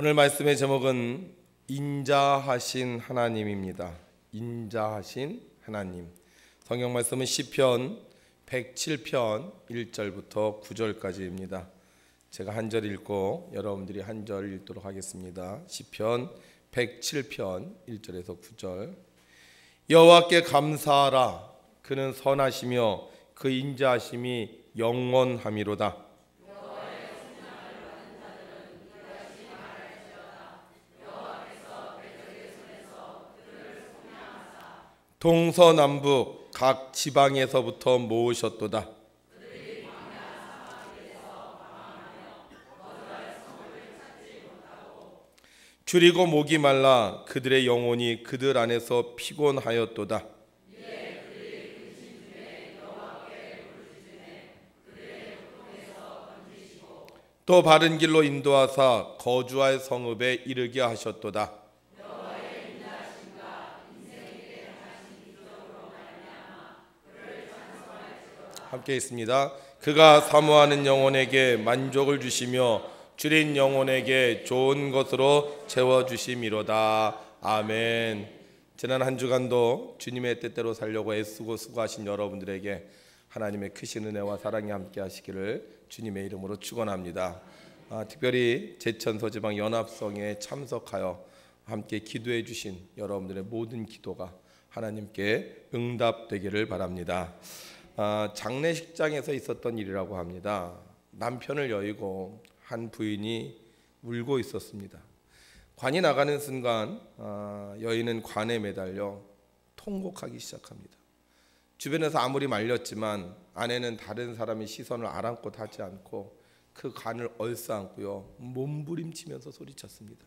오늘 말씀의 제목은 인자하신 하나님입니다. 인자하신 하나님. 성경 말씀은 시편 107편 1절부터 9절까지입니다. 제가 한 절 읽고 여러분들이 한 절 읽도록 하겠습니다. 시편 107편 1절에서 9절. 여호와께 감사하라. 그는 선하시며 그 인자하심이 영원함이로다. 동서남북 각 지방에서부터 모으셨도다. 줄이고 목이 말라 그들의 영혼이 그들 안에서 피곤하였도다. 또 바른 길로 인도하사 거주할 성읍에 이르게 하셨도다. 함께 있습니다. 그가 사모하는 영혼에게 만족을 주시며 줄인 영혼에게 좋은 것으로 채워주심이로다. 아멘. 지난 한 주간도 주님의 뜻대로 살려고 애쓰고 수고하신 여러분들에게 하나님의 크신 은혜와 사랑이 함께 하시기를 주님의 이름으로 축원합니다. 특별히 제천서지방 연합성에 참석하여 함께 기도해 주신 여러분들의 모든 기도가 하나님께 응답되기를 바랍니다. 장례식장에서 있었던 일이라고 합니다. 남편을 여의고 한 부인이 울고 있었습니다. 관이 나가는 순간 여인은 관에 매달려 통곡하기 시작합니다. 주변에서 아무리 말렸지만 아내는 다른 사람의 시선을 아랑곳 하지 않고 그 관을 얼싸안고요 몸부림치면서 소리쳤습니다.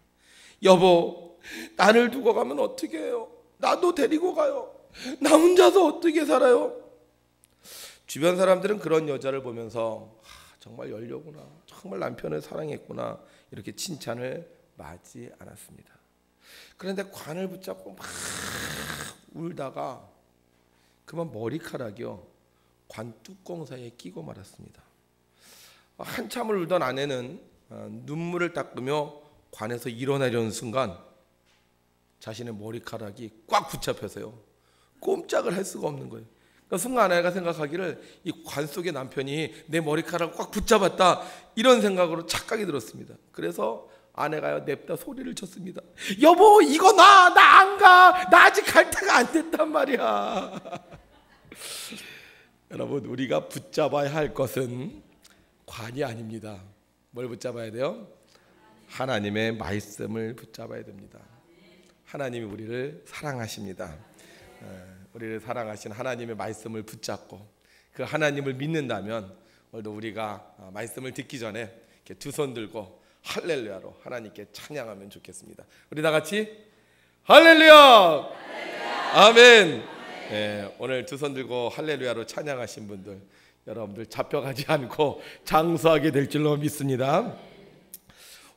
여보, 나를 두고 가면 어떻게 해요? 나도 데리고 가요. 나 혼자서 어떻게 살아요? 주변 사람들은 그런 여자를 보면서 정말 열려구나, 정말 남편을 사랑했구나 이렇게 칭찬을 마지 않았습니다. 그런데 관을 붙잡고 막 울다가 그만 머리카락이요 관 뚜껑 사이에 끼고 말았습니다. 한참을 울던 아내는 눈물을 닦으며 관에서 일어나려는 순간 자신의 머리카락이 꽉 붙잡혀서요 꼼짝을 할 수가 없는 거예요. 그 순간 아내가 생각하기를 이 관 속의 남편이 내 머리카락을 꽉 붙잡았다 이런 생각으로 착각이 들었습니다. 그래서 아내가 냅다 소리를 쳤습니다. 여보, 이거 나 안 가. 나 아직 갈 때가 안 됐단 말이야. 여러분, 우리가 붙잡아야 할 것은 관이 아닙니다. 뭘 붙잡아야 돼요? 하나님의 말씀을 붙잡아야 됩니다. 하나님이 우리를 사랑하십니다. 우리를 사랑하신 하나님의 말씀을 붙잡고 그 하나님을 믿는다면 오늘도 우리가 말씀을 듣기 전에 이렇게 두 손 들고 할렐루야로 하나님께 찬양하면 좋겠습니다. 우리 다 같이 할렐루야, 할렐루야. 아멘. 네, 오늘 두 손 들고 할렐루야로 찬양하신 분들 여러분들 잡혀가지 않고 장수하게 될 줄로 믿습니다.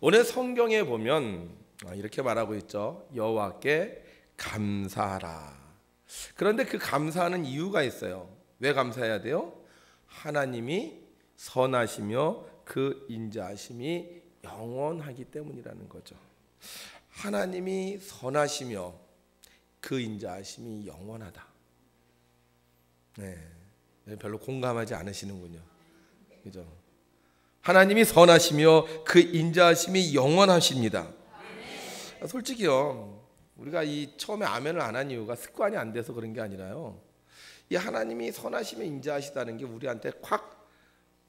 오늘 성경에 보면 이렇게 말하고 있죠. 여호와께 감사하라. 그런데 그 감사하는 이유가 있어요. 왜 감사해야 돼요? 하나님이 선하시며 그 인자하심이 영원하기 때문이라는 거죠. 하나님이 선하시며 그 인자하심이 영원하다. 네, 별로 공감하지 않으시는군요. 그죠? 하나님이 선하시며 그 인자하심이 영원하십니다. 솔직히요. 우리가 이 처음에 아멘을 안 한 이유가 습관이 안 돼서 그런 게 아니라요. 이 하나님이 선하시며 인자하시다는 게 우리한테 확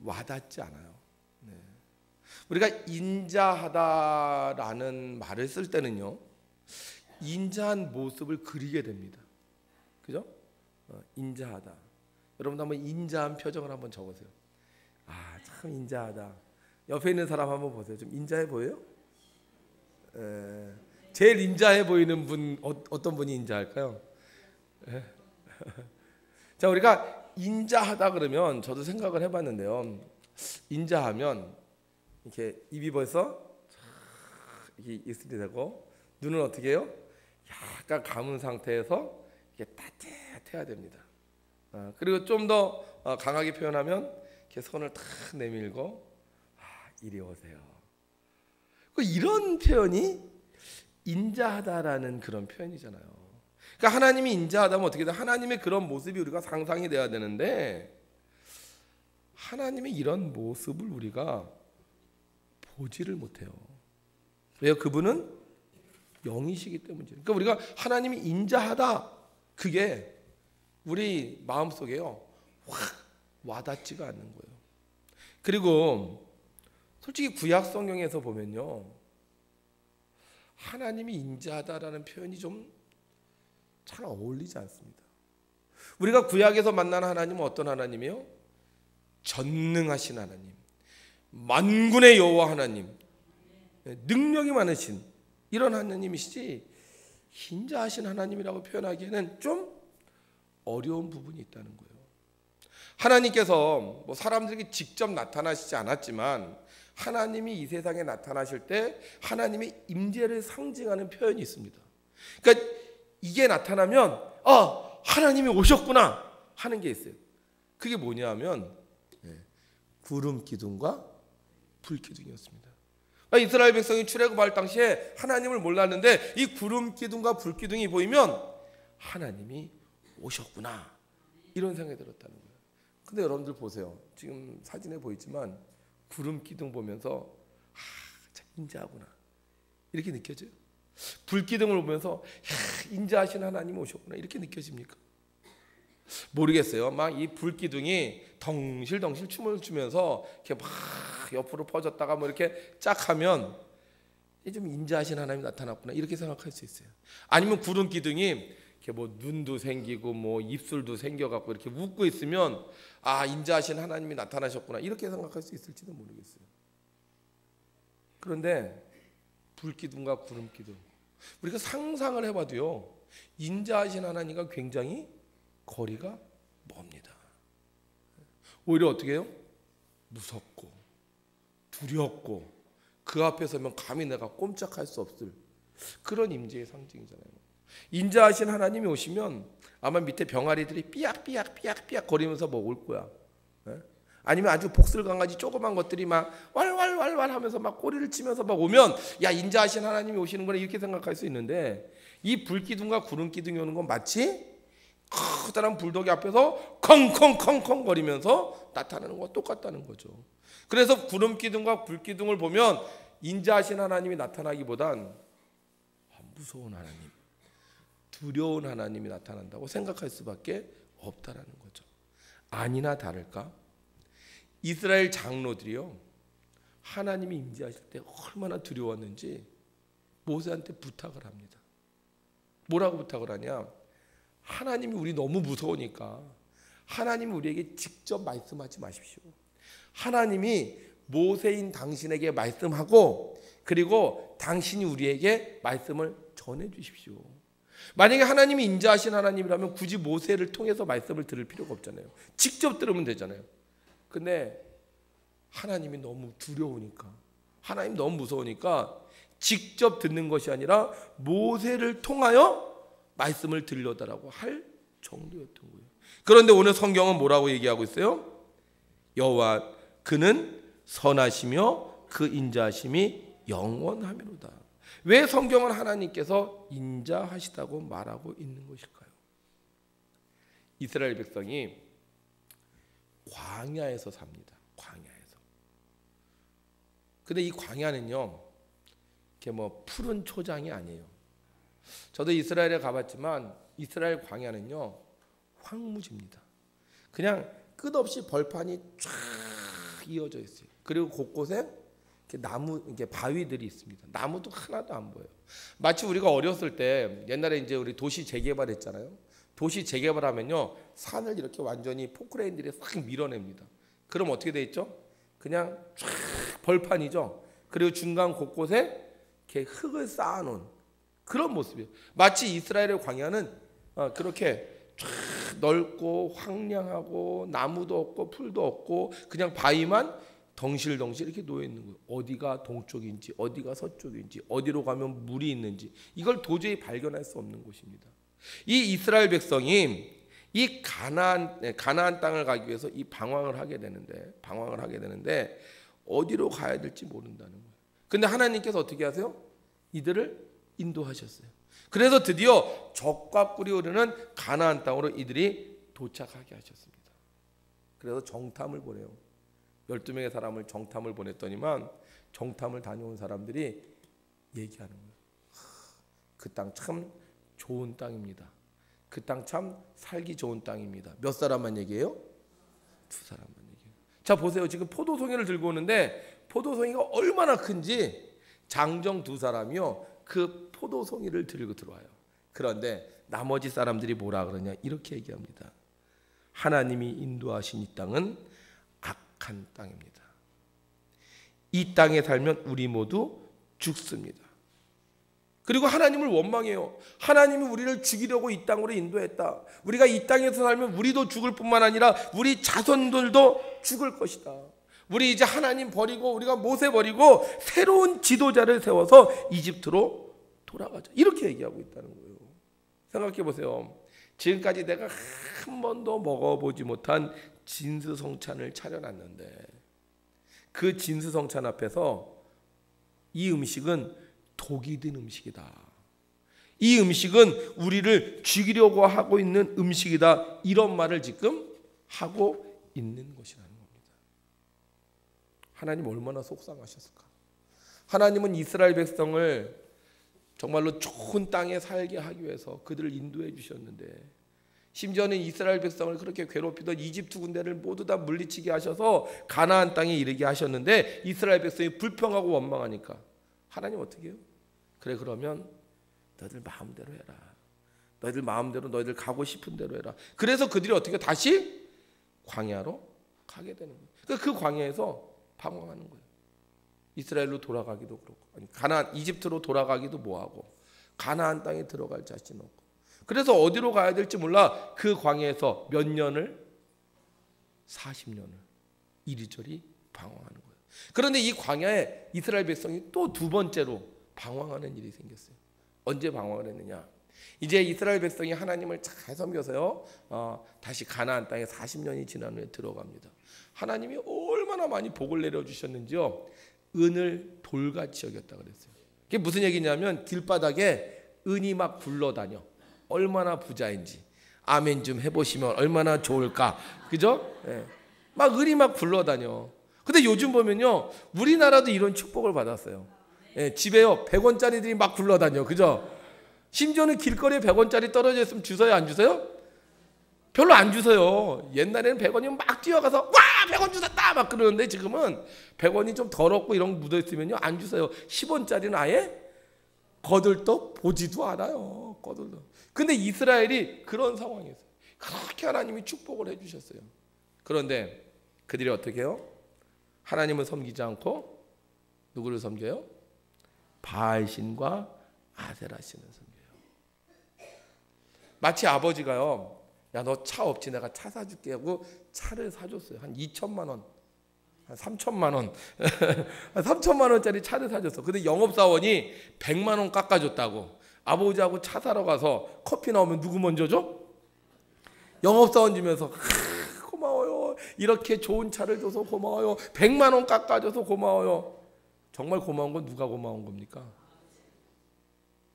와닿지 않아요. 네. 우리가 인자하다라는 말을 쓸 때는요, 인자한 모습을 그리게 됩니다. 그죠? 인자하다. 여러분도 한번 인자한 표정을 한번 적으세요. 아, 참 인자하다. 옆에 있는 사람 한번 보세요. 좀 인자해 보여요? 제일 인자해 보이는 분 어떤 분이 인자할까요? 자, 우리가 인자하다 그러면 저도 생각을 해봤는데요. 인자하면 이렇게 입이 벌써 이렇게 입술이 되고 눈은 어떻게 해요? 약간 감은 상태에서 이렇게 따뜻해야 됩니다. 그리고 좀 더 강하게 표현하면 이렇게 손을 탁 내밀고 이리 오세요. 이런 표현이 인자하다라는 그런 표현이잖아요. 그러니까 하나님이 인자하다면 어떻게 돼? 하나님의 그런 모습이 우리가 상상이 돼야 되는데 하나님의 이런 모습을 우리가 보지를 못해요. 왜요? 그분은 영이시기 때문이죠. 그러니까 우리가 하나님이 인자하다 그게 우리 마음속에요 확 와닿지가 않는 거예요. 그리고 솔직히 구약 성경에서 보면요 하나님이 인자하다라는 표현이 좀 잘 어울리지 않습니다. 우리가 구약에서 만나는 하나님은 어떤 하나님이에요? 전능하신 하나님, 만군의 여호와 하나님, 능력이 많으신 이런 하나님이시지 인자하신 하나님이라고 표현하기에는 좀 어려운 부분이 있다는 거예요. 하나님께서 사람들에게 직접 나타나시지 않았지만 하나님이 이 세상에 나타나실 때 하나님의 임재를 상징하는 표현이 있습니다. 그러니까 이게 나타나면 하나님이 오셨구나 하는 게 있어요. 그게 뭐냐면 구름 기둥과 불 기둥이었습니다. 이스라엘 백성이 출애굽할 당시에 하나님을 몰랐는데 이 구름 기둥과 불 기둥이 보이면 하나님이 오셨구나 이런 생각이 들었다는 거예요. 근데 여러분들 보세요. 지금 사진에 보이지만 구름 기둥 보면서 참 인자하구나 이렇게 느껴져요? 불 기둥을 보면서 인자하신 하나님 오셨구나 이렇게 느껴집니까? 모르겠어요. 막 이 불 기둥이 덩실덩실 춤을 추면서 이렇게 막 옆으로 퍼졌다가 이렇게 쫙 하면 좀 인자하신 하나님이 나타났구나 이렇게 생각할 수 있어요. 아니면 구름 기둥이 이렇게 눈도 생기고 입술도 생겨갖고 이렇게 웃고 있으면 인자하신 하나님이 나타나셨구나 이렇게 생각할 수 있을지도 모르겠어요. 그런데 불기둥과 구름기둥 우리가 상상을 해봐도요 인자하신 하나님과 굉장히 거리가 멉니다. 오히려 어떻게 해요? 무섭고 두렵고 그 앞에 서면 감히 내가 꼼짝할 수 없을 그런 임재의 상징이잖아요. 인자하신 하나님이 오시면 아마 밑에 병아리들이 삐약삐약 거리면서 올 거야. 아니면 아주 복슬강아지 조그만 것들이 막 왈왈왈왈 하면서 막 꼬리를 치면서 막 오면 인자하신 하나님이 오시는구나 이렇게 생각할 수 있는데 이 불기둥과 구름기둥이 오는 건 마치 커다란 불독이 앞에서 컹컹컹컹 거리면서 나타나는 것과 똑같다는 거죠. 그래서 구름기둥과 불기둥을 보면 인자하신 하나님이 나타나기보단 무서운 하나님, 두려운 하나님이 나타난다고 생각할 수밖에 없다라는 거죠. 아니나 다를까? 이스라엘 장로들이요 하나님이 임재하실 때 얼마나 두려웠는지 모세한테 부탁을 합니다. 뭐라고 부탁을 하냐? 하나님이 우리 너무 무서우니까 하나님이 우리에게 직접 말씀하지 마십시오. 하나님이 모세인 당신에게 말씀하고 그리고 당신이 우리에게 말씀을 전해 주십시오. 만약에 하나님이 인자하신 하나님이라면 굳이 모세를 통해서 말씀을 들을 필요가 없잖아요. 직접 들으면 되잖아요. 근데 하나님이 너무 두려우니까 하나님 너무 무서우니까 직접 듣는 것이 아니라 모세를 통하여 말씀을 들려달라고 할 정도였던 거예요. 그런데 오늘 성경은 뭐라고 얘기하고 있어요? 여호와 그는 선하시며 그 인자하심이 영원하미로다. 왜 성경은 하나님께서 인자하시다고 말하고 있는 것일까요? 이스라엘 백성이 광야에서 삽니다. 광야에서. 근데 이 광야는요 이렇게 푸른 초장이 아니에요. 저도 이스라엘에 가봤지만 이스라엘 광야는요 황무지입니다. 그냥 끝없이 벌판이 쫙 이어져 있어요. 그리고 곳곳에 이렇게 나무, 이렇게 바위들이 있습니다. 나무도 하나도 안 보여요. 마치 우리가 어렸을 때 옛날에 이제 우리 도시 재개발했잖아요. 도시 재개발하면요 산을 이렇게 완전히 포크레인들이 싹 밀어냅니다. 그럼 어떻게 돼 있죠? 그냥 쫙 벌판이죠. 그리고 중간 곳곳에 이렇게 흙을 쌓아놓은 그런 모습이에요. 마치 이스라엘의 광야는 그렇게 쫙 넓고 황량하고 나무도 없고 풀도 없고 그냥 바위만 덩실덩실 이렇게 놓여 있는 거예요. 어디가 동쪽인지 어디가 서쪽인지 어디로 가면 물이 있는지 이걸 도저히 발견할 수 없는 곳입니다. 이 이스라엘 백성이 이 가나안 땅을 가기 위해서 이 방황을 하게 되는데 어디로 가야 될지 모른다는 거예요. 근데 하나님께서 어떻게 하세요? 이들을 인도하셨어요. 그래서 드디어 적과 꿀이 흐르는 가나안 땅으로 이들이 도착하게 하셨습니다. 그래서 정탐을 보내요. 12명의 사람을 정탐을 보냈더니만 정탐을 다녀온 사람들이 얘기하는 거예요. 그 땅 참 좋은 땅입니다. 그 땅 참 살기 좋은 땅입니다. 몇 사람만 얘기해요? 2사람만 얘기해요. 자 보세요. 지금 포도송이를 들고 오는데 포도송이가 얼마나 큰지 장정 2사람이요. 그 포도송이를 들고 들어와요. 그런데 나머지 사람들이 뭐라 그러냐 이렇게 얘기합니다. 하나님이 인도하신 이 땅은 악한 땅입니다. 이 땅에 살면 우리 모두 죽습니다. 그리고 하나님을 원망해요. 하나님이 우리를 죽이려고 이 땅으로 인도했다. 우리가 이 땅에서 살면 우리도 죽을 뿐만 아니라 우리 자손들도 죽을 것이다. 우리 이제 하나님 버리고 우리가 모세 버리고 새로운 지도자를 세워서 이집트로 돌아가자. 이렇게 얘기하고 있다는 거예요. 생각해 보세요. 지금까지 내가 한 번도 먹어보지 못한 진수성찬을 차려놨는데 그 진수성찬 앞에서 이 음식은 독이 든 음식이다. 이 음식은 우리를 죽이려고 하고 있는 음식이다. 이런 말을 지금 하고 있는 것이라는 겁니다. 하나님 얼마나 속상하셨을까. 하나님은 이스라엘 백성을 정말로 좋은 땅에 살게 하기 위해서 그들을 인도해 주셨는데 심지어는 이스라엘 백성을 그렇게 괴롭히던 이집트 군대를 모두 다 물리치게 하셔서 가나안 땅에 이르게 하셨는데 이스라엘 백성이 불평하고 원망하니까 하나님 어떻게 해요? 그래 그러면 너희들 마음대로 해라. 너희들 마음대로 너희들 가고 싶은 대로 해라. 그래서 그들이 어떻게 다시 광야로 가게 되는 거예요. 그러니까 그 광야에서 방황하는 거예요. 이스라엘로 돌아가기도 그렇고 가나안 이집트로 돌아가기도 뭐하고 가나안 땅에 들어갈 자신 없고 그래서 어디로 가야 될지 몰라 그 광야에서 몇 년을 40년을 이리저리 방황하는 거예요. 그런데 이 광야에 이스라엘 백성이 또 2번째로 방황하는 일이 생겼어요. 언제 방황을 했느냐? 이제 이스라엘 백성이 하나님을 잘 섬겨서요. 다시 가나안 땅에 40년이 지난 후에 들어갑니다. 하나님이 얼마나 많이 복을 내려주셨는지요. 은을 돌같이 여겼다 그랬어요. 그게 무슨 얘기냐면 길바닥에 은이 막 굴러다녀. 얼마나 부자인지. 아멘 좀 해보시면 얼마나 좋을까. 그죠? 네. 막 은이 막 굴러다녀. 근데 요즘 보면요. 우리나라도 이런 축복을 받았어요. 예, 집에요 100원짜리들이 막 굴러다녀. 그죠? 심지어는 길거리에 100원짜리 떨어져 있으면 주워요 안 주워요? 별로 안 주워요. 옛날에는 100원이면 막 뛰어가서 와 100원 주웠다 막 그러는데 지금은 100원이 좀 더럽고 이런 거 묻어있으면요 안 주워요. 10원짜리는 아예 거들떠 보지도 않아요. 거들떠. 근데 이스라엘이 그런 상황이었어요. 그렇게 하나님이 축복을 해주셨어요. 그런데 그들이 어떻게 해요? 하나님을 섬기지 않고 누구를 섬겨요? 바알신과 아세라신을 섬겨요. 마치 아버지가요. 야 너 차 없지 내가 차 사줄게 하고 차를 사줬어요. 한 2천만 원, 한 3천만 원, 한 3천만 원짜리 차를 사줬어. 근데 영업사원이 100만 원 깎아줬다고. 아버지하고 차 사러 가서 커피 나오면 누구 먼저 줘? 영업사원 주면서 고마워요. 이렇게 좋은 차를 줘서 고마워요. 100만 원 깎아줘서 고마워요. 정말 고마운 건 누가 고마운 겁니까?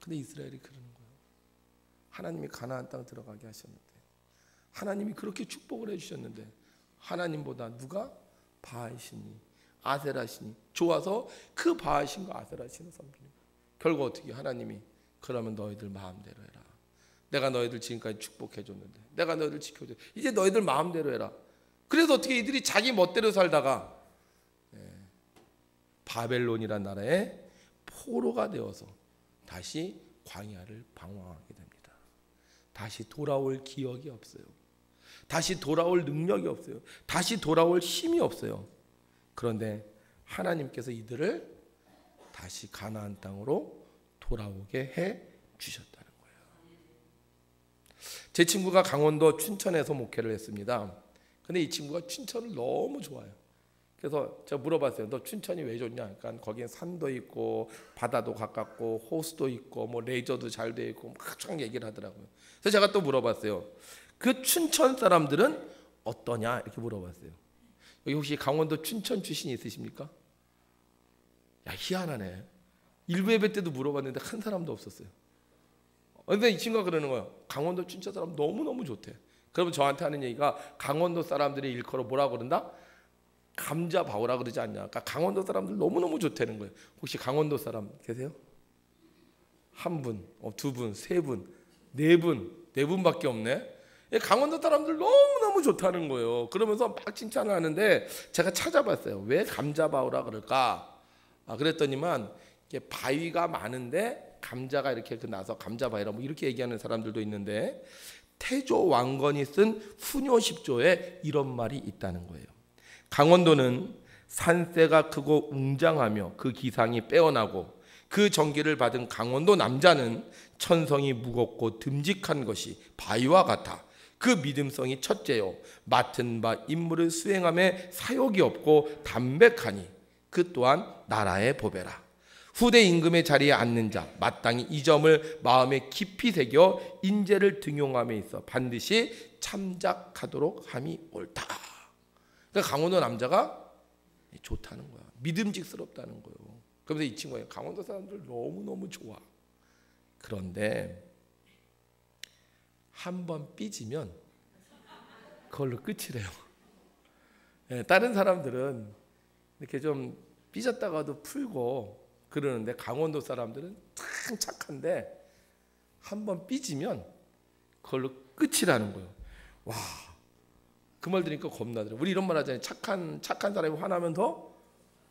근데 이스라엘이 그러는 거예요. 하나님이 가나안 땅 들어가게 하셨는데 하나님이 그렇게 축복을 해주셨는데 하나님보다 누가 바알신이 아세라신이 좋아서 그 바알신과 아세라신을 섬기는 거예요. 결국 어떻게 하나님이 그러면 너희들 마음대로 해라. 내가 너희들 지금까지 축복해줬는데 내가 너희들 지켜줘. 이제 너희들 마음대로 해라. 그래서 어떻게 이들이 자기 멋대로 살다가 바벨론이라는 나라의 포로가 되어서 다시 광야를 방황하게 됩니다. 다시 돌아올 기억이 없어요. 다시 돌아올 능력이 없어요. 다시 돌아올 힘이 없어요. 그런데 하나님께서 이들을 다시 가나안 땅으로 돌아오게 해 주셨다는 거예요. 제 친구가 강원도 춘천에서 목회를 했습니다. 근데 이 친구가 춘천을 너무 좋아해요. 그래서 제가 물어봤어요. 너 춘천이 왜 좋냐? 그러니까 거기엔 산도 있고 바다도 가깝고 호수도 있고 뭐 레저도 잘 돼 있고 막 쫙 얘기를 하더라고요. 그래서 제가 또 물어봤어요. 그 춘천 사람들은 어떠냐? 이렇게 물어봤어요. 여기 혹시 강원도 춘천 출신 있으십니까? 야, 희한하네. 일부 예배 때도 물어봤는데 한 사람도 없었어요. 근데 이 친구가 그러는 거예요. 강원도 춘천 사람 너무너무 좋대. 그러면 저한테 하는 얘기가 강원도 사람들이 일컬어 뭐라 그런다? 감자 바오라 그러지 않냐. 그러니까 강원도 사람들 너무너무 좋다는 거예요. 혹시 강원도 사람 계세요? 한 분, 두 분, 세 분, 네 분밖에 없네. 강원도 사람들 너무너무 좋다는 거예요. 그러면서 막 칭찬을 하는데 제가 찾아봤어요. 왜 감자 바오라 그럴까? 그랬더니만 이게 바위가 많은데 감자가 이렇게 나서 감자 바위라 뭐 이렇게 얘기하는 사람들도 있는데, 태조 왕건이 쓴 훈효십조에 이런 말이 있다는 거예요. 강원도는 산세가 크고 웅장하며 그 기상이 빼어나고 그 정기를 받은 강원도 남자는 천성이 무겁고 듬직한 것이 바위와 같아 그 믿음성이 첫째요 맡은 바 임무를 수행함에 사욕이 없고 담백하니 그 또한 나라의 보배라. 후대 임금의 자리에 앉는 자 마땅히 이 점을 마음에 깊이 새겨 인재를 등용함에 있어 반드시 참작하도록 함이 옳다. 그러니까 강원도 남자가 좋다는 거야. 믿음직스럽다는 거예요. 그러면서 이 친구가 강원도 사람들 너무너무 좋아. 그런데 한번 삐지면 그걸로 끝이래요. 다른 사람들은 이렇게 좀 삐졌다가도 풀고 그러는데 강원도 사람들은 참 착한데 한번 삐지면 그걸로 끝이라는 거예요. 와, 그 말 들으니까 겁나더라. 우리 이런 말 하잖아요. 착한 사람이 화나면 더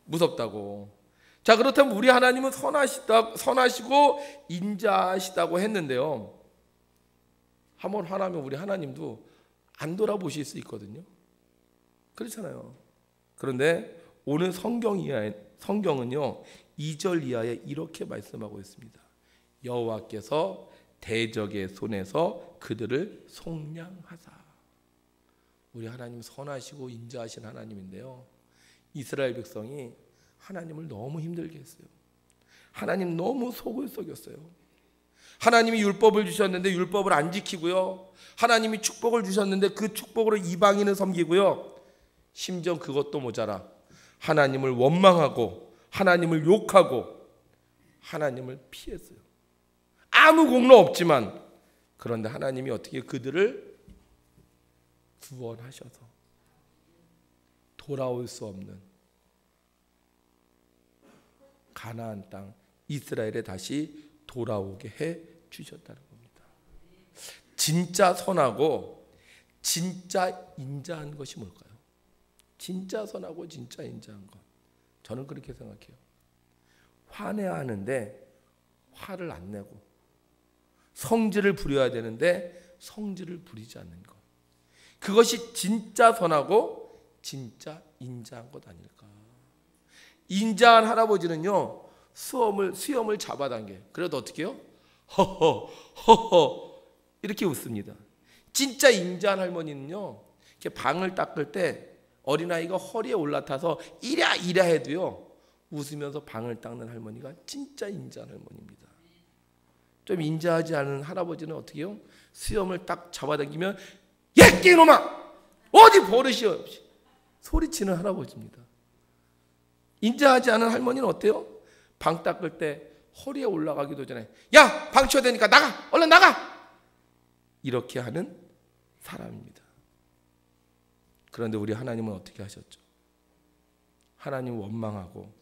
무섭다고. 자, 그렇다면 우리 하나님은 선하시고 인자하시다고 했는데요. 한번 화나면 우리 하나님도 안 돌아보실 수 있거든요. 그렇잖아요. 그런데 오늘 성경은요 2절 이하에 이렇게 말씀하고 있습니다. 여호와께서 대적의 손에서 그들을 속량하사. 우리 하나님 선하시고 인자하신 하나님인데요, 이스라엘 백성이 하나님을 너무 힘들게 했어요. 하나님 너무 속을 썩였어요. 하나님이 율법을 주셨는데 율법을 안 지키고요, 하나님이 축복을 주셨는데 그 축복으로 이방인을 섬기고요, 심지어 그것도 모자라 하나님을 원망하고 하나님을 욕하고 하나님을 피했어요. 아무 공로 없지만. 그런데 하나님이 어떻게 그들을 구원하셔서 돌아올 수 없는 가나안 땅 이스라엘에 다시 돌아오게 해 주셨다는 겁니다. 진짜 선하고 진짜 인자한 것이 뭘까요? 진짜 선하고 진짜 인자한 것, 저는 그렇게 생각해요. 화내야 하는데 화를 안 내고, 성질을 부려야 되는데 성질을 부리지 않는 것, 그것이 진짜 선하고 진짜 인자한 것 아닐까. 인자한 할아버지는요 수염을 잡아당겨요. 그래도 어떻게 해요? 허허 이렇게 웃습니다. 진짜 인자한 할머니는요 이렇게 방을 닦을 때 어린아이가 허리에 올라타서 이랴 해도요 웃으면서 방을 닦는 할머니가 진짜 인자한 할머니입니다. 좀 인자하지 않은 할아버지는 어떻게 해요? 수염을 딱 잡아당기면 야 끼놈아 어디 버릇이 없이 소리치는 할아버지입니다. 인자하지 않은 할머니는 어때요? 방 닦을 때 허리에 올라가기도 전에 야 방 치워야 되니까 나가, 얼른 나가, 이렇게 하는 사람입니다. 그런데 우리 하나님은 어떻게 하셨죠? 하나님 원망하고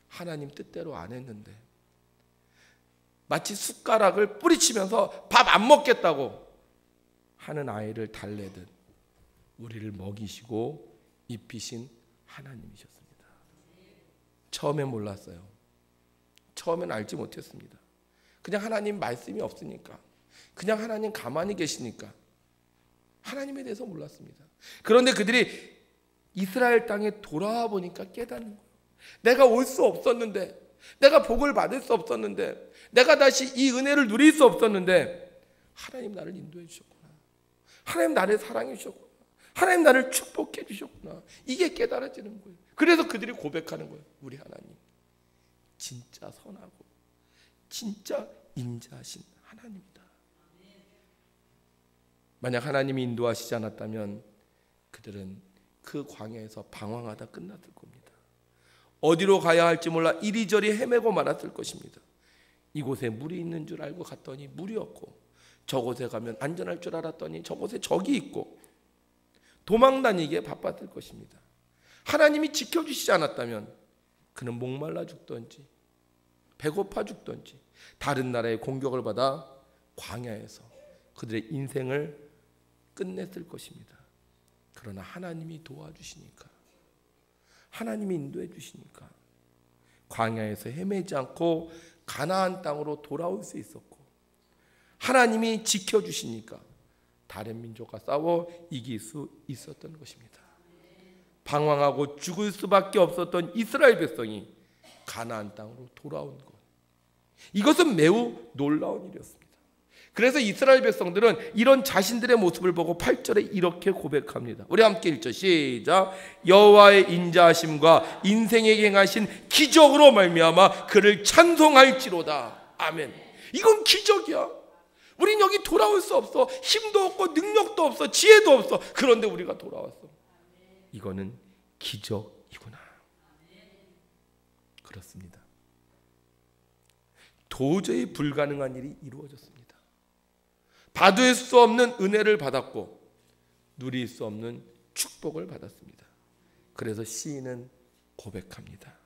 하나님 뜻대로 안 했는데 마치 숟가락을 뿌리치면서 밥 안 먹겠다고 하는 아이를 달래듯 우리를 먹이시고 입히신 하나님이셨습니다. 처음엔 몰랐어요. 처음엔 알지 못했습니다. 그냥 하나님 말씀이 없으니까, 그냥 하나님 가만히 계시니까 하나님에 대해서 몰랐습니다. 그런데 그들이 이스라엘 땅에 돌아와 보니까 깨닫는 거예요. 내가 올 수 없었는데, 내가 복을 받을 수 없었는데, 내가 다시 이 은혜를 누릴 수 없었는데 하나님 나를 인도해 주셨구나, 하나님 나를 사랑해 주셨구나, 하나님 나를 축복해 주셨구나, 이게 깨달아지는 거예요. 그래서 그들이 고백하는 거예요. 우리 하나님 진짜 선하고 진짜 인자하신 하나님이다. 만약 하나님이 인도하시지 않았다면 그들은 그 광야에서 방황하다 끝났을 겁니다. 어디로 가야 할지 몰라 이리저리 헤매고 말았을 것입니다. 이곳에 물이 있는 줄 알고 갔더니 물이 없고, 저곳에 가면 안전할 줄 알았더니 저곳에 적이 있고, 도망다니기에 바빴을 것입니다. 하나님이 지켜주시지 않았다면 그는 목말라 죽던지 배고파 죽던지 다른 나라의 공격을 받아 광야에서 그들의 인생을 끝냈을 것입니다. 그러나 하나님이 도와주시니까, 하나님이 인도해 주시니까 광야에서 헤매지 않고 가나안 땅으로 돌아올 수 있었고, 하나님이 지켜주시니까 다른 민족과 싸워 이길 수 있었던 것입니다. 방황하고 죽을 수밖에 없었던 이스라엘 백성이 가나안 땅으로 돌아온 것, 이것은 매우 놀라운 일이었습니다. 그래서 이스라엘 백성들은 이런 자신들의 모습을 보고 8절에 이렇게 고백합니다. 우리 함께 1절 시작. 여호와의 인자하심과 인생에게 행하신 기적으로 말미암아 그를 찬송할지로다. 아멘. 이건 기적이야. 우린 여기 돌아올 수 없어. 힘도 없고 능력도 없어. 지혜도 없어. 그런데 우리가 돌아왔어. 이거는 기적이구나. 그렇습니다. 도저히 불가능한 일이 이루어졌습니다. 받을 수 없는 은혜를 받았고 누릴 수 없는 축복을 받았습니다. 그래서 시인은 고백합니다.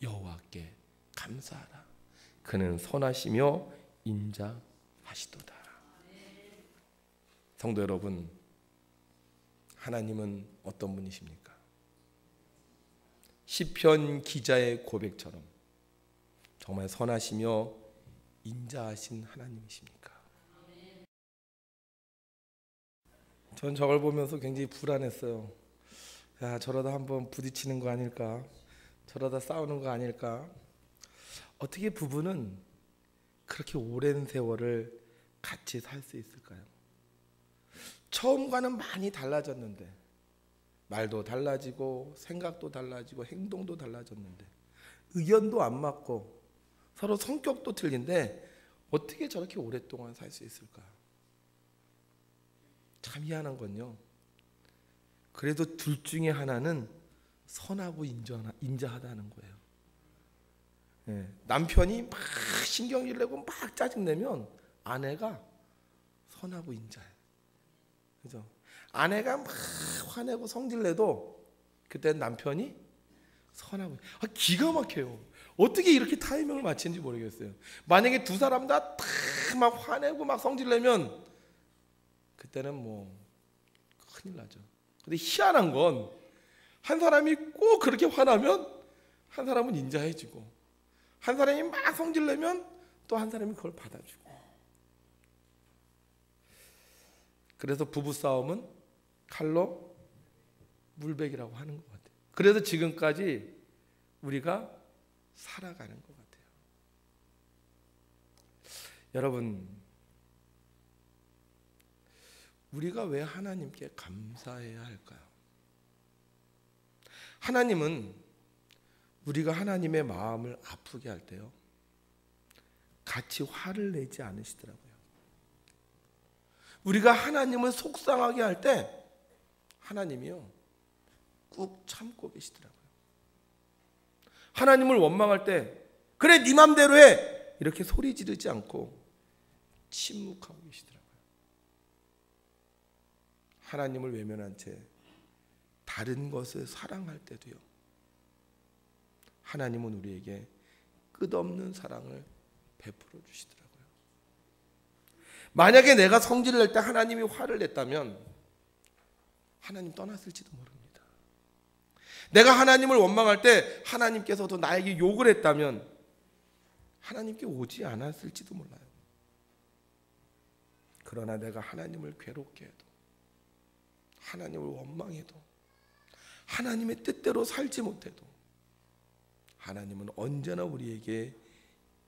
여호와께 감사하라. 그는 선하시며 인자하시도다. 성도 여러분, 하나님은 어떤 분이십니까? 시편 기자의 고백처럼 정말 선하시며 인자하신 하나님이십니까? 전 저걸 보면서 굉장히 불안했어요. 야, 저러다 한번 부딪히는 거 아닐까? 저러다 싸우는 거 아닐까? 어떻게 부부는 그렇게 오랜 세월을 같이 살 수 있을까요? 처음과는 많이 달라졌는데, 말도 달라지고 생각도 달라지고 행동도 달라졌는데, 의견도 안 맞고 서로 성격도 틀린데 어떻게 저렇게 오랫동안 살 수 있을까? 참 희한한 건요, 그래도 둘 중에 하나는 선하고 인자하다는 거예요. 네, 남편이 막 신경질 내고 막 짜증내면 아내가 선하고 인자해. 그죠? 아내가 막 화내고 성질내도 그때는 남편이 선하고, 기가 막혀요. 어떻게 이렇게 타이밍을 맞추는지 모르겠어요. 만약에 두 사람 다 막 화내고 막 성질내면 그때는 뭐 큰일 나죠. 근데 희한한 건 한 사람이 꼭 그렇게 화나면 한 사람은 인자해지고, 한 사람이 막 성질내면 또 한 사람이 그걸 받아주고. 그래서 부부싸움은 칼로 물베기라고 하는 것 같아요. 그래서 지금까지 우리가 살아가는 것 같아요. 여러분, 우리가 왜 하나님께 감사해야 할까요? 하나님은 우리가 하나님의 마음을 아프게 할 때요, 같이 화를 내지 않으시더라고요. 우리가 하나님을 속상하게 할 때 하나님이요 꾹 참고 계시더라고요. 하나님을 원망할 때 그래 네 맘대로 해 이렇게 소리 지르지 않고 침묵하고 계시더라고요. 하나님을 외면한 채 다른 것을 사랑할 때도요, 하나님은 우리에게 끝없는 사랑을 베풀어 주시더라고요. 만약에 내가 성질을 낼 때 하나님이 화를 냈다면 하나님 떠났을지도 모릅니다. 내가 하나님을 원망할 때 하나님께서도 나에게 욕을 했다면 하나님께 오지 않았을지도 몰라요. 그러나 내가 하나님을 괴롭게 해도, 하나님을 원망해도, 하나님의 뜻대로 살지 못해도 하나님은 언제나 우리에게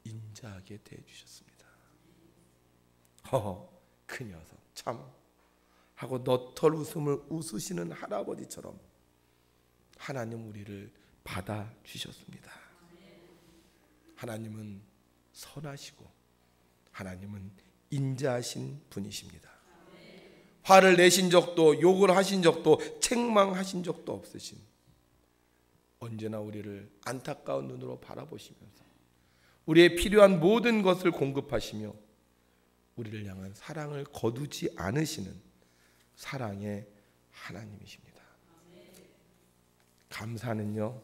인자하게 대해주셨습니다. 그 녀석 참 하고 너털 웃음을 웃으시는 할아버지처럼 하나님 우리를 받아주셨습니다. 하나님은 선하시고 하나님은 인자하신 분이십니다. 화를 내신 적도, 욕을 하신 적도, 책망하신 적도 없으신, 언제나 우리를 안타까운 눈으로 바라보시면서 우리의 필요한 모든 것을 공급하시며 우리를 향한 사랑을 거두지 않으시는 사랑의 하나님이십니다. 감사는요,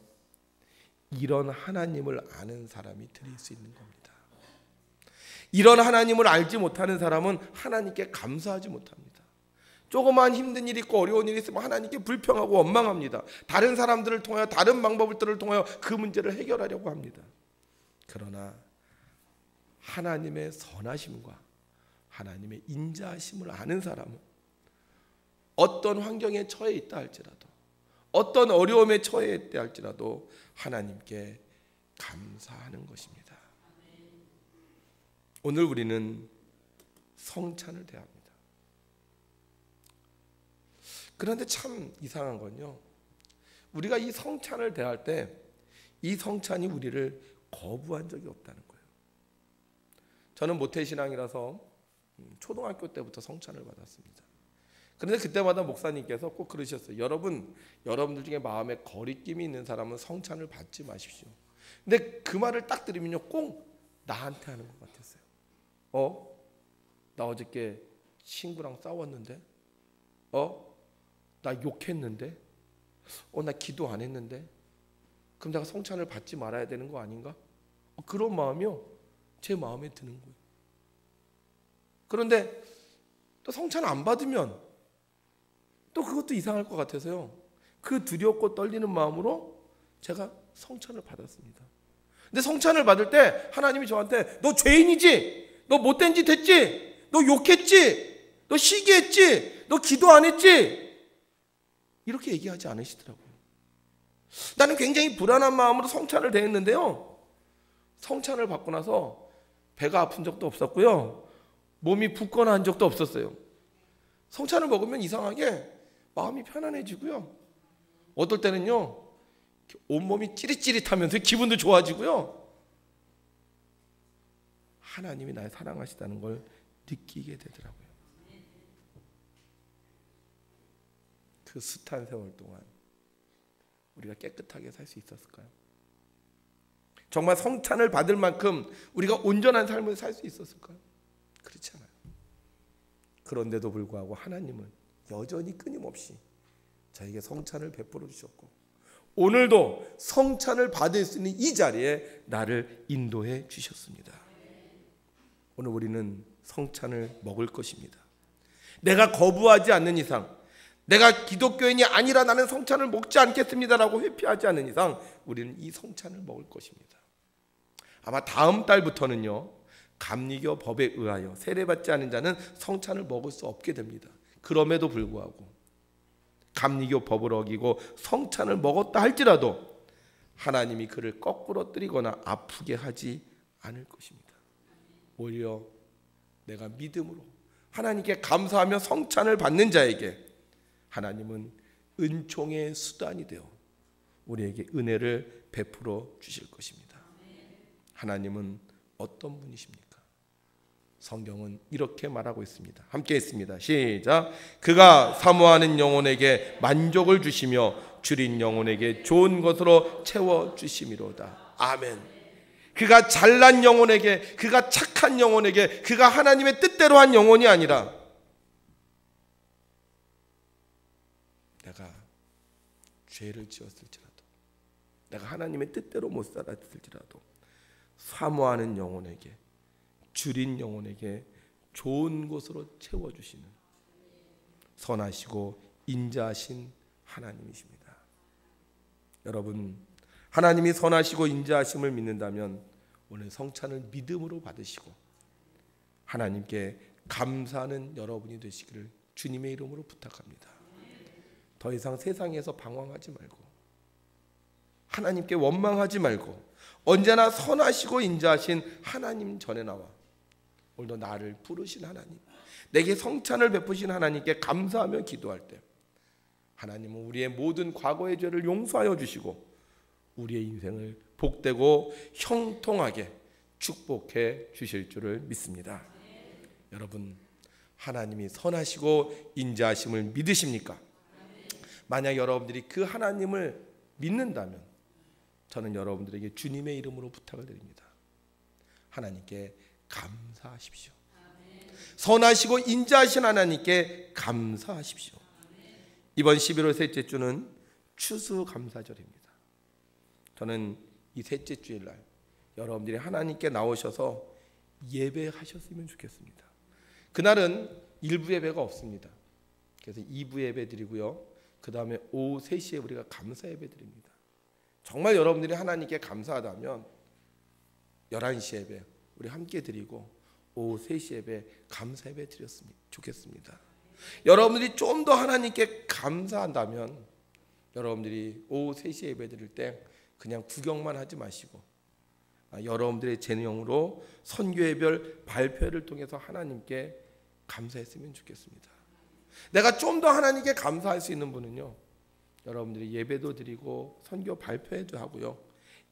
이런 하나님을 아는 사람이 드릴 수 있는 겁니다. 이런 하나님을 알지 못하는 사람은 하나님께 감사하지 못합니다. 조그마한 힘든 일이 있고 어려운 일이 있으면 하나님께 불평하고 원망합니다. 다른 사람들을 통하여, 다른 방법들을 통하여 그 문제를 해결하려고 합니다. 그러나 하나님의 선하심과 하나님의 인자하심을 아는 사람은 어떤 환경에 처해 있다 할지라도, 어떤 어려움에 처해 있다 할지라도 하나님께 감사하는 것입니다. 오늘 우리는 성찬을 대합니다. 그런데 참 이상한 건요, 우리가 이 성찬을 대할 때 이 성찬이 우리를 거부한 적이 없다는 거예요. 저는 모태신앙이라서 초등학교 때부터 성찬을 받았습니다. 그런데 그때마다 목사님께서 꼭 그러셨어요. 여러분들 중에 마음에 거리낌이 있는 사람은 성찬을 받지 마십시오. 근데 그 말을 딱 들으면요, 꼭 나한테 하는 것 같았어요. 나 어저께 친구랑 싸웠는데? 나 욕했는데? 나 기도 안 했는데? 그럼 내가 성찬을 받지 말아야 되는 거 아닌가? 그런 마음이요, 제 마음에 드는 거예요. 그런데 또 성찬 안 받으면 또 그것도 이상할 것 같아서요, 그 두렵고 떨리는 마음으로 제가 성찬을 받았습니다. 근데 성찬을 받을 때 하나님이 저한테 너 죄인이지? 너 못된 짓 했지? 너 욕했지? 너 시기했지? 너 기도 안 했지? 이렇게 얘기하지 않으시더라고요. 나는 굉장히 불안한 마음으로 성찬을 대했는데요, 성찬을 받고 나서 배가 아픈 적도 없었고요, 몸이 붓거나 한 적도 없었어요. 성찬을 먹으면 이상하게 마음이 편안해지고요, 어떨 때는요 온몸이 찌릿찌릿하면서 기분도 좋아지고요, 하나님이 날 사랑하시다는 걸 느끼게 되더라고요. 그 숱한 세월 동안 우리가 깨끗하게 살 수 있었을까요? 정말 성찬을 받을 만큼 우리가 온전한 삶을 살 수 있었을까요? 그렇지 않아요. 그런데도 불구하고 하나님은 여전히 끊임없이 저에게 성찬을 베풀어 주셨고, 오늘도 성찬을 받을 수 있는 이 자리에 나를 인도해 주셨습니다. 오늘 우리는 성찬을 먹을 것입니다. 내가 거부하지 않는 이상, 내가 기독교인이 아니라 나는 성찬을 먹지 않겠습니다라고 회피하지 않는 이상 우리는 이 성찬을 먹을 것입니다. 아마 다음 달부터는요, 감리교 법에 의하여 세례받지 않은 자는 성찬을 먹을 수 없게 됩니다. 그럼에도 불구하고 감리교 법을 어기고 성찬을 먹었다 할지라도 하나님이 그를 거꾸로 때리거나 아프게 하지 않을 것입니다. 오히려 내가 믿음으로 하나님께 감사하며 성찬을 받는 자에게 하나님은 은총의 수단이 되어 우리에게 은혜를 베풀어 주실 것입니다. 하나님은 어떤 분이십니까? 성경은 이렇게 말하고 있습니다. 함께 했습니다. 시작. 그가 사모하는 영혼에게 만족을 주시며 줄인 영혼에게 좋은 것으로 채워 주심이로다. 아멘. 그가 잘난 영혼에게, 그가 착한 영혼에게, 그가 하나님의 뜻대로 한 영혼이 아니라 내가 죄를 지었을지라도, 내가 하나님의 뜻대로 못 살았을지라도 사모하는 영혼에게, 줄인 영혼에게 좋은 것으로 채워주시는 선하시고 인자하신 하나님이십니다. 여러분, 하나님이 선하시고 인자하심을 믿는다면 오늘 성찬을 믿음으로 받으시고 하나님께 감사하는 여러분이 되시기를 주님의 이름으로 부탁합니다. 더 이상 세상에서 방황하지 말고 하나님께 원망하지 말고 언제나 선하시고 인자하신 하나님 전에 나와 오늘도 나를 부르신 하나님, 내게 성찬을 베푸신 하나님께 감사하며 기도할 때 하나님은 우리의 모든 과거의 죄를 용서하여 주시고 우리의 인생을 복되고 형통하게 축복해 주실 줄을 믿습니다. 여러분, 하나님이 선하시고 인자하심을 믿으십니까? 만약 여러분들이 그 하나님을 믿는다면 저는 여러분들에게 주님의 이름으로 부탁을 드립니다. 하나님께 감사하십시오. 선하시고 인자하신 하나님께 감사하십시오. 이번 11월 셋째 주는 추수감사절입니다. 저는 이 셋째 주일날 여러분들이 하나님께 나오셔서 예배하셨으면 좋겠습니다. 그날은 일부 예배가 없습니다. 그래서 2부 예배 드리고요, 그 다음에 오후 3시에 우리가 감사 예배 드립니다. 정말 여러분들이 하나님께 감사하다면 11시 예배 우리 함께 드리고 오후 3시 예배 감사 예배 드렸으면 좋겠습니다. 여러분들이 좀 더 하나님께 감사한다면 여러분들이 오후 3시 예배 드릴 때 그냥 구경만 하지 마시고 여러분들의 재능으로 선교회별 발표를 통해서 하나님께 감사했으면 좋겠습니다. 내가 좀 더 하나님께 감사할 수 있는 분은요, 여러분들이 예배도 드리고 선교 발표회도 하고요,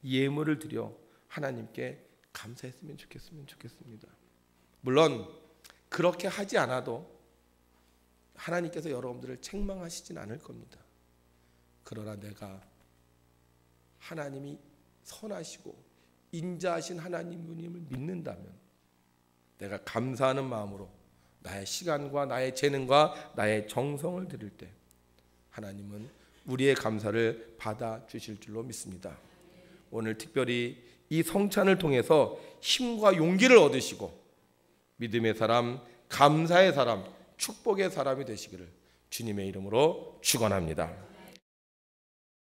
예물을 드려 하나님께 감사했으면 좋겠습니다. 물론 그렇게 하지 않아도 하나님께서 여러분들을 책망하시진 않을 겁니다. 그러나 내가 하나님이 선하시고 인자하신 하나님을 믿는다면 내가 감사하는 마음으로 나의 시간과 나의 재능과 나의 정성을 드릴 때 하나님은 우리의 감사를 받아주실 줄로 믿습니다. 오늘 특별히 이 성찬을 통해서 힘과 용기를 얻으시고 믿음의 사람, 감사의 사람, 축복의 사람이 되시기를 주님의 이름으로 축원합니다.